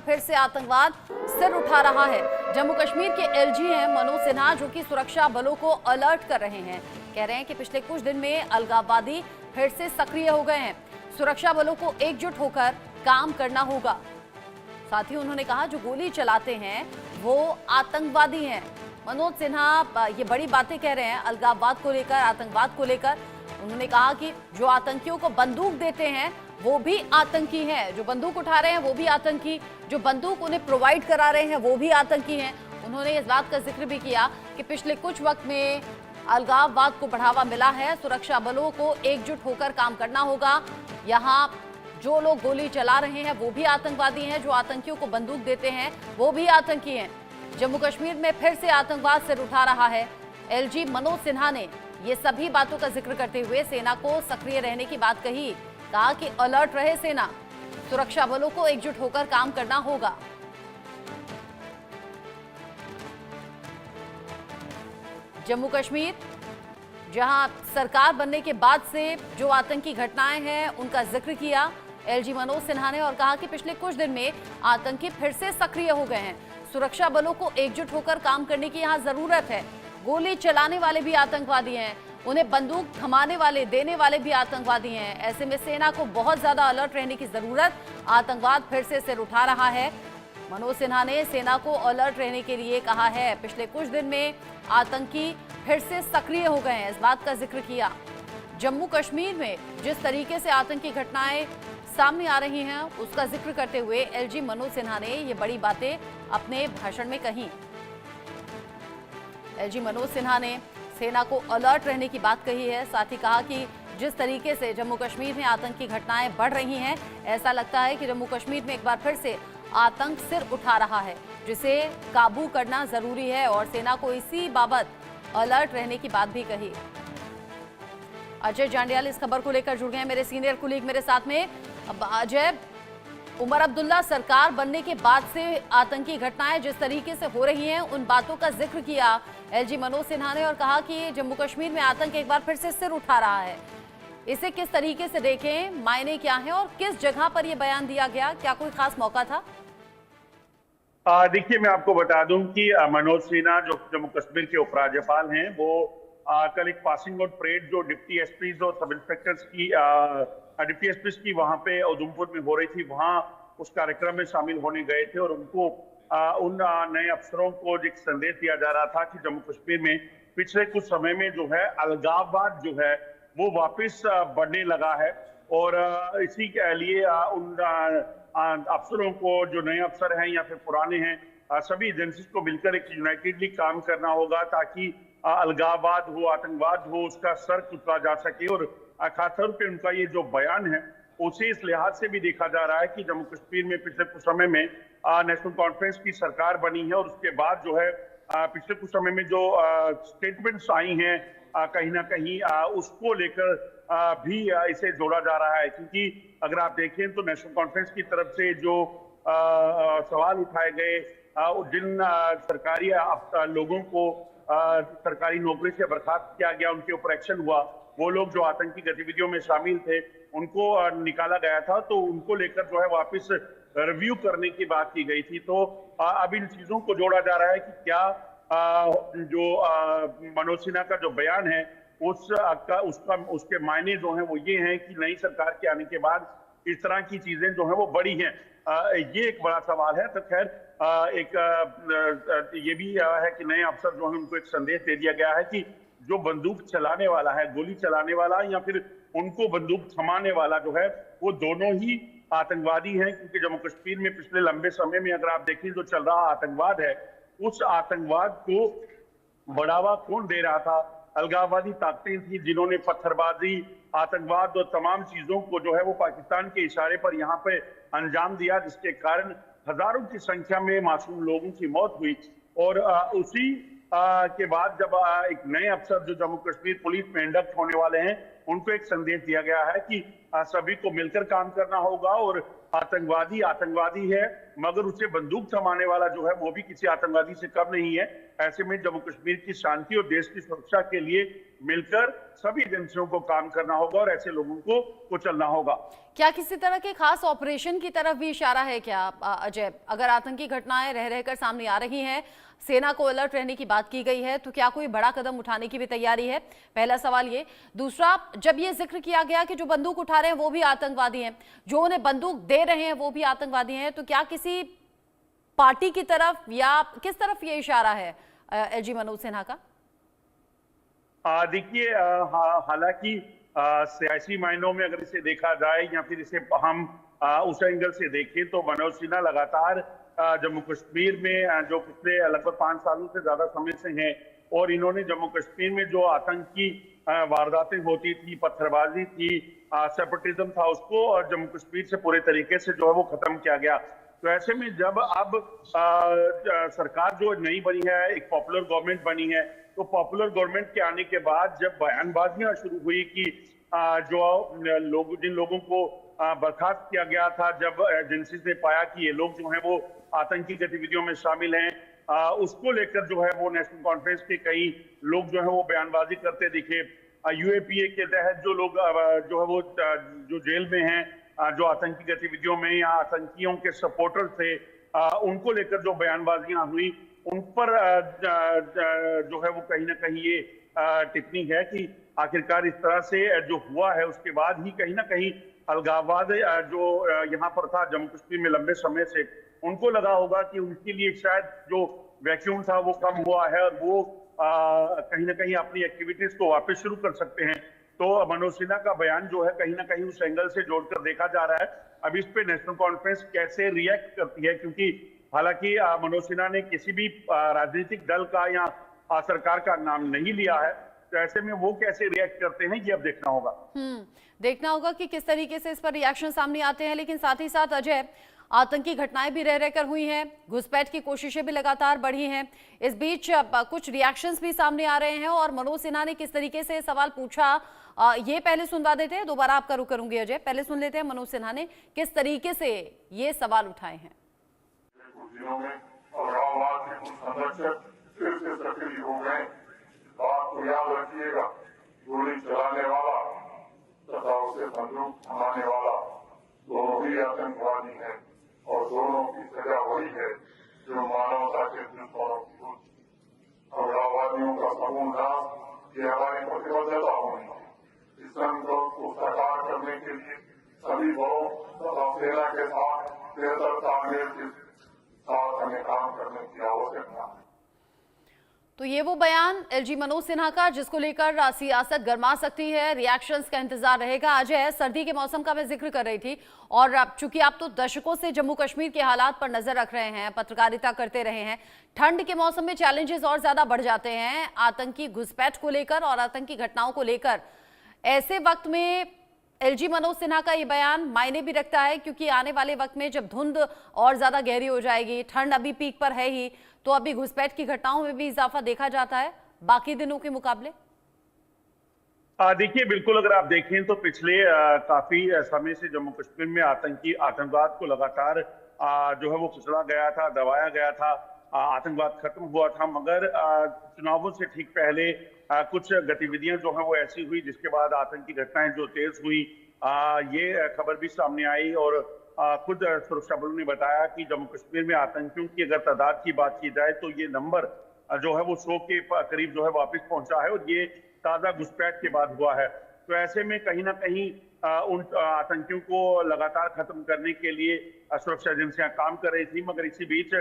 फिर से आतंकवाद सिर उठा रहा है। जम्मू कश्मीर के एलजी हैं मनोज सिन्हा, जो कि सुरक्षा बलों को अलर्ट कर रहे हैं। कह रहे हैं कि पिछले कुछ दिन में अलगाववादी फिर से सक्रिय हो गए हैं। सुरक्षा बलों को एकजुट होकर काम करना होगा। साथ ही उन्होंने कहा जो गोली चलाते हैं वो आतंकवादी हैं। मनोज सिन्हा ये बड़ी बातें कह रहे हैं अलगाववाद को लेकर, आतंकवाद को लेकर। उन्होंने कहा कि जो आतंकियों को बंदूक देते हैं वो भी आतंकी हैं, जो बंदूक उठा रहे हैं वो भी आतंकी, जो बंदूक उन्हें प्रोवाइड करा रहे हैं वो भी आतंकी हैं। उन्होंने इस बात का जिक्र भी किया कि पिछले कुछ वक्त में अलगाववाद को बढ़ावा मिला है। सुरक्षा बलों को एकजुट होकर काम करना होगा। यहाँ जो लोग गोली चला रहे हैं वो भी आतंकवादी हैं, जो आतंकियों को बंदूक देते हैं वो भी आतंकी हैं। जम्मू कश्मीर में फिर से आतंकवाद सिर उठा रहा है। एलजी मनोज सिन्हा ने ये सभी बातों का जिक्र करते हुए सेना को सक्रिय रहने की बात कही। कहा कि अलर्ट रहे सेना, सुरक्षा बलों को एकजुट होकर काम करना होगा। जम्मू कश्मीर जहां सरकार बनने के बाद से जो आतंकी घटनाएं हैं उनका जिक्र किया एलजी मनोज सिन्हा ने, और कहा कि पिछले कुछ दिन में आतंकी फिर से सक्रिय हो गए हैं। सुरक्षा बलों को एकजुट होकर काम करने की यहां जरूरत है। गोली चलाने वाले भी आतंकवादी हैं, उन्हें बंदूक थमाने वाले, देने वाले भी आतंकवादी हैं। ऐसे में सेना को बहुत ज्यादा अलर्ट रहने की जरूरत। आतंकवाद फिर से सिर उठा रहा है। मनोज सिन्हा ने सेना को अलर्ट रहने के लिए कहा है। पिछले कुछ दिन में आतंकी फिर से सक्रिय हो गए हैं, इस बात का जिक्र किया। जम्मू कश्मीर में जिस तरीके से आतंकी घटनाएं सामने आ रही हैं उसका जिक्र करते हुए एलजी मनोज सिन्हा ने ये बड़ी बातें अपने भाषण में कही। एलजी मनोज सिन्हा ने सेना को अलर्ट रहने की बात कही है। साथ ही कहा कि जिस तरीके से जम्मू कश्मीर में आतंकी घटनाएं बढ़ रही हैं, ऐसा लगता है कि जम्मू कश्मीर में एक बार फिर से आतंक सिर उठा रहा है, जिसे काबू करना जरूरी है, और सेना को इसी बाबत अलर्ट रहने की बात भी कही। अजय जांडियाल इस खबर को लेकर जुड़ गए हैं, मेरे सीनियर कुलीग मेरे साथ में। अब अजय, उमर अब्दुल्ला सरकार बनने के बाद से आतंकी घटनाएं जिस तरीके से हो रही हैं उन बातों का जिक्र किया एलजी मनोज सिन्हा ने, और कहा कि जम्मू कश्मीर में आतंक एक बार फिर से सिर उठा रहा है। इसे किस तरीके से देखें, मायने क्या हैं और किस जगह पर यह बयान दिया गया, क्या कोई खास मौका था? देखिए, मैं आपको बता दूं कि मनोज सिन्हा जो जम्मू कश्मीर के उपराज्यपाल हैं, वो कल एक पासिंग आउट परेड जो डिप्टी एसपीज और सब इंस्पेक्टर्स की डिप्टी एसपीज की वहां पे उधमपुर में हो रही थी, वहां उस कार्यक्रम में शामिल होने गए थे। और उनको उन नए अफसरों को एक संदेश दिया जा रहा था कि जम्मू कश्मीर में पिछले कुछ समय में जो है अलगाववाद जो है वो वापस बढ़ने लगा है। और इसी के लिए उन अफसरों को, जो नए अफसर हैं या फिर पुराने हैं, सभी एजेंसीज को मिलकर एक यूनाइटेडली काम करना होगा ताकि अलगाववाद हो, आतंकवाद हो, उसका सर कुचला जा सके। और खासतौर पे उनका ये जो बयान है उसे इस लिहाज से भी देखा जा रहा है कि जम्मू कश्मीर में पिछले कुछ समय में नेशनल कॉन्फ्रेंस की सरकार बनी है, और उसके बाद जो है पिछले कुछ समय में जो स्टेटमेंट्स आई हैं कहीं ना कहीं उसको लेकर भी इसे जोड़ा जा रहा है। क्योंकि अगर आप देखें तो नेशनल कॉन्फ्रेंस की तरफ से जो सवाल उठाए गए, जिन सरकारी लोगों को सरकारी नौकरी से बर्खास्त किया गया, उनके ऊपर एक्शन हुआ, वो लोग जो आतंकी गतिविधियों में शामिल थे उनको निकाला गया था, तो उनको लेकर जो है वापस रिव्यू करने की बात की गई थी। तो अब इन चीजों को जोड़ा जा रहा है कि क्या जो मनोज सिन्हा का जो बयान है उसके मायने जो हैं वो ये हैं कि नई सरकार के आने के बाद इस तरह की चीजें जो हैं वो बढ़ी हैं। ये एक बड़ा सवाल है। तो खैर ये भी है कि नए अफसर जो है उनको एक संदेश दे दिया गया है कि जो बंदूक चलाने वाला है, गोली चलाने वाला, या फिर उनको बंदूक थमाने वाला जो है वो दोनों ही आतंकवादी हैं। क्योंकि जम्मू कश्मीर में पिछले लंबे समय में अगर आप देखें जो चल रहा आतंकवाद है, उस आतंकवाद को बढ़ावा कौन दे रहा था? अलगाववादी ताकतें थी जिन्होंने पत्थरबाजी, आतंकवाद और तमाम चीजों को जो है वो पाकिस्तान के इशारे पर यहाँ पे अंजाम दिया, जिसके कारण हजारों की संख्या में मासूम लोगों की मौत हुई। और उसी के बाद जब एक नए अफसर जो जम्मू कश्मीर पुलिस में इंडक्ट होने वाले हैं, उनको एक संदेश दिया गया है कि सभी को मिलकर काम करना होगा, और आतंकवादी आतंकवादी है, मगर उसे बंदूक थमाने वाला जो है वो भी किसी आतंकवादी से कम नहीं है। ऐसे में जम्मू कश्मीर की शांति और देश की सुरक्षा के लिए मिलकर सभी एजेंसियों को काम करना होगा और ऐसे लोगों को कुचलना होगा। क्या किसी तरह के खास ऑपरेशन की तरफ भी इशारा है क्या अजय? अगर आतंकी घटनाएं रह रहकर सामने आ रही हैं, सेना को अलर्ट रहने की बात की गई है, तो क्या कोई बड़ा कदम उठाने की भी तैयारी है? पहला सवाल ये। दूसरा, जब ये जिक्र किया गया कि जो बंदूक उठा रहे हैं वो भी आतंकवादी हैं, जो उन्हें बंदूक दे रहे हैं वो भी आतंकवादी हैं, तो क्या किसी पार्टी की तरफ या किस तरफ ये इशारा है एलजी मनोज सिन्हा का? देखिए, हालांकि सियासी मायनों में अगर इसे देखा जाए या फिर इसे हम उस एंगल से देखें तो मनोज सिन्हा लगातार जम्मू कश्मीर में जो पिछले लगभग 5 सालों से ज्यादा समय से हैं, और इन्होंने जम्मू कश्मीर में जो आतंकी वारदातें होती थी, पत्थरबाजी थी, सेपरेटिज्म था, उसको और जम्मू कश्मीर से पूरे तरीके से जो है वो खत्म किया गया। तो ऐसे में जब अब सरकार जो नई बनी है, एक पॉपुलर गवर्नमेंट बनी है, तो पॉपुलर गवर्नमेंट के आने के बाद जब बयानबाजियां शुरू हुई कि जिन लोगों को बर्खास्त किया गया था, जब एजेंसी ने पाया कि ये लोग जो हैं वो आतंकी गतिविधियों में शामिल हैं, उसको लेकर जो है वो नेशनल कॉन्फ्रेंस के कई लोग जो है वो बयानबाजी करते दिखे। यूएपीए के तहत जो लोग जो है वो जो जेल में हैं, जो आतंकी गतिविधियों में या आतंकियों के सपोर्टर थे, उनको लेकर जो बयानबाजियां हुई, उन पर जो है वो कहीं ना कहीं ये टिप्पणी है कि आखिरकार इस तरह से जो हुआ है उसके बाद ही कहीं ना कहीं अलगाववाद जो यहाँ पर था जम्मू कश्मीर में लंबे समय से, उनको लगा होगा कि उनके लिए शायद जो वैक्यूम था वो कम हुआ है और वो कहीं ना कहीं अपनी एक्टिविटीज को वापस शुरू कर सकते हैं। तो मनोज सिन्हा का बयान जो है कहीं ना कहीं उस एंगल से जोड़कर देखा जा रहा है। अब इस पे नेशनल कॉन्फ्रेंस कैसे रिएक्ट करती है, क्योंकि हालांकि मनोज सिन्हा ने किसी भी राजनीतिक दल का या सरकार का नाम नहीं लिया है, तो ऐसे में वो कैसे रिएक्ट करते हैं ये अब देखना होगा। देखना होगा कि किस तरीके से इस पर रिएक्शन सामने आते हैं। लेकिन साथ ही साथ अजय, आतंकी घटनाएं भी रह रहकर हुई हैं, घुसपैठ की कोशिशें भी लगातार बढ़ी हैं, इस बीच कुछ रिएक्शंस भी सामने आ रहे हैं और मनोज सिन्हा ने किस तरीके से सवाल पूछा, ये पहले सुनवा देते हैं, दोबारा आपका रुख करूंगी अजय। पहले सुन लेते हैं मनोज सिन्हा ने किस तरीके से ये सवाल उठाए हैं। कुछ दिनों में उग्रवाद के कुछ संरक्षक फिर से सक्रिय हो गए। बात को याद रखिएगा, गोली चलाने वाला तथा उसे बंदूक थमाने वाला दोनों ही आतंकवादी हैं और दोनों की सजा वही है जो मानवता के दुश्मनों की होती। उग्रवादियों का समूल नाश ये हमारी प्रतिबद्धता होनी है। इस संकल्प को साकार करने के लिए सभी बलों तथा सेना के साथ बेहतर तालमेल के साथ हमें काम करने की आवश्यकता है। तो ये वो बयान एलजी मनोज सिन्हा का, जिसको लेकर सियासत गर्मा सकती है, रिएक्शंस का इंतजार रहेगा। अजय, सर्दी के मौसम का मैं जिक्र कर रही थी और अब चूंकि आप तो दशकों से जम्मू कश्मीर के हालात पर नजर रख रहे हैं, पत्रकारिता करते रहे हैं, ठंड के मौसम में चैलेंजेस और ज्यादा बढ़ जाते हैं आतंकी घुसपैठ को लेकर और आतंकी घटनाओं को लेकर। ऐसे वक्त में एलजी मनोज सिन्हा का ये बयान मायने भी रखता है, क्योंकि आने वाले वक्त में जब धुंध और ज्यादा गहरी हो जाएगी, ठंड अभी पीक पर है ही, तो अभी घुसपैठ की घटनाओं में भी इजाफा देखा जाता है बाकी दिनों के मुकाबले। देखिए, बिल्कुल अगर आप देखें तो पिछले काफी समय से जम्मू कश्मीर में आतंकवाद को लगातार जो है वो कुचला गया था, दबाया गया था, आतंकवाद खत्म हुआ था, मगर चुनावों से ठीक पहले कुछ गतिविधियां जो है वो ऐसी हुई जिसके बाद आतंकी घटनाएं जो तेज हुई, ये खबर भी सामने आई और खुद सुरक्षा बलों ने बताया कि जम्मू कश्मीर में आतंकियों की अगर तादाद की बात की जाए तो ये नंबर जो है वो 100 के करीब जो है वापस पहुंचा है और ये ताजा घुसपैठ के बाद हुआ है। तो ऐसे में कहीं ना कहीं उन आतंकियों को लगातार खत्म करने के लिए सुरक्षा एजेंसियां काम कर रही थी, मगर इसी बीच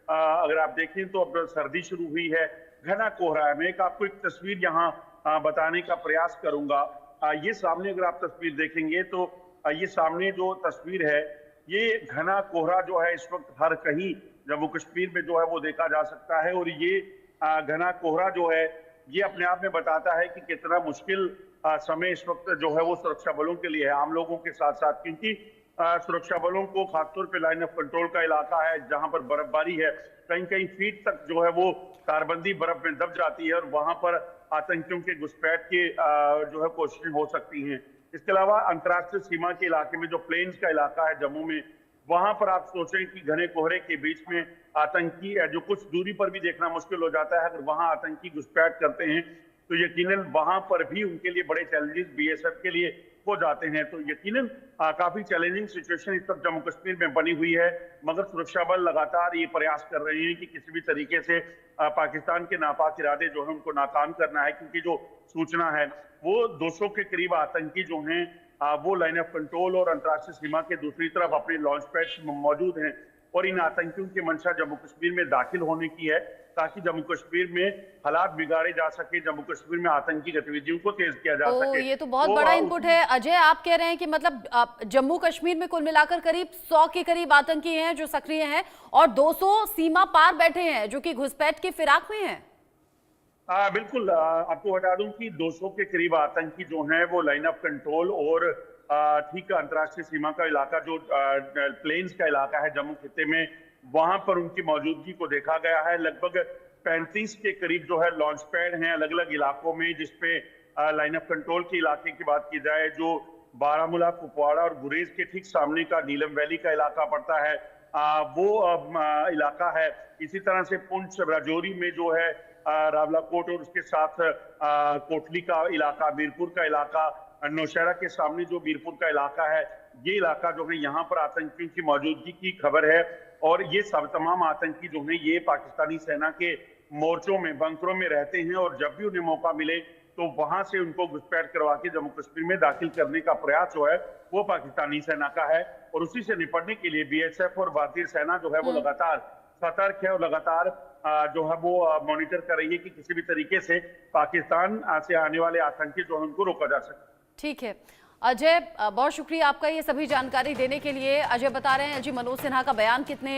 अगर आप देखें तो अब सर्दी शुरू हुई है, घना कोहरा है। मैं आपको एक तस्वीर यहाँ बताने का प्रयास करूंगा। ये सामने अगर आप तस्वीर देखेंगे तो ये सामने जो तस्वीर है, ये घना कोहरा जो है इस वक्त हर कहीं जम्मू कश्मीर में जो है वो देखा जा सकता है और ये घना कोहरा जो है ये अपने आप में बताता है कि कितना मुश्किल समय इस वक्त जो है वो सुरक्षा बलों के लिए है, आम लोगों के साथ साथ, क्योंकि सुरक्षा बलों को खासतौर पे लाइन ऑफ कंट्रोल का इलाका है जहां पर बर्फबारी है, कहीं कहीं फीट तक जो है वो तारबंदी बर्फ में दब जाती है और वहां पर आतंकियों के घुसपैठ के जो है कोशिशें हो सकती हैं। इसके अलावा अंतर्राष्ट्रीय सीमा के इलाके में जो प्लेन्स का इलाका है जम्मू में, वहां पर आप सोचें कि घने कोहरे के बीच में आतंकी जो कुछ दूरी पर भी देखना मुश्किल हो जाता है, अगर वहां आतंकी घुसपैठ करते हैं तो यकीनन वहां पर भी उनके लिए बड़े चैलेंजेस बीएसएफ के लिए हो जाते हैं। तो यकीनन काफी चैलेंजिंग सिचुएशन इस वक्त जम्मू कश्मीर में बनी हुई है, मगर सुरक्षा बल लगातार ये प्रयास कर रहे हैं कि किसी भी तरीके से पाकिस्तान के नापाक इरादे जो है उनको नाकाम करना है, क्योंकि जो सूचना है वो 200 के करीब आतंकी जो हैं वो लाइन ऑफ कंट्रोल और अंतर्राष्ट्रीय सीमा के दूसरी तरफ अपने लॉन्च पैड मौजूद हैं और इन आतंकियों की मंशा जम्मू कश्मीर में दाखिल होने की है ताकि जम्मू कश्मीर में हालात बिगाड़े जा सके, जम्मू कश्मीर में आतंकी गतिविधियों को तेज किया जा सके। ये तो बहुत बड़ा इनपुट है अजय। आप कह रहे हैं कि मतलब जम्मू कश्मीर में कुल मिलाकर करीब 100 के करीब आतंकी हैं जो सक्रिय हैं और 200 सीमा पार बैठे हैं जो कि घुसपैठ की फिराक में हैं। बिल्कुल, आपको बता दूं कि 200 के करीब आतंकी जो हैं वो लाइन ऑफ कंट्रोल और ठीक अंतर्राष्ट्रीय सीमा का इलाका जो प्लेन्स का इलाका है जम्मू खित्ते में, वहां पर उनकी मौजूदगी को देखा गया है। लगभग 35 के करीब जो है लॉन्च पैड हैं अलग अलग इलाकों में, जिसपे लाइन ऑफ कंट्रोल के इलाके की बात की जाए जो बारामूला, कुपवाड़ा और गुरेज के ठीक सामने का नीलम वैली का इलाका पड़ता है, वो इलाका है। इसी तरह से पुंछ राजौरी में जो है रावलाकोट और उसके साथ कोटली का इलाका, मीरपुर का इलाका, नौशहरा के सामने जो मीरपुर का इलाका है, ये इलाका जो है यहाँ पर आतंकियों की मौजूदगी की खबर है। और ये सब तमाम आतंकी जो है ये पाकिस्तानी सेना के मोर्चों में, बंकरों में रहते हैं और जब भी उन्हें मौका मिले तो वहां से उनको घुसपैठ करवा के जम्मू कश्मीर में दाखिल करने का प्रयास जो है वो पाकिस्तानी सेना का है। और उसी से निपटने के लिए बीएसएफ और भारतीय सेना जो है वो लगातार सतर्क है और लगातार जो है वो मॉनिटर कर रही है कि किसी भी तरीके से पाकिस्तान से आने वाले आतंकी जो है उनको रोका जा सके। ठीक है अजय, बहुत शुक्रिया आपका ये सभी जानकारी देने के लिए। अजय बता रहे हैं जी मनोज सिन्हा का बयान कितने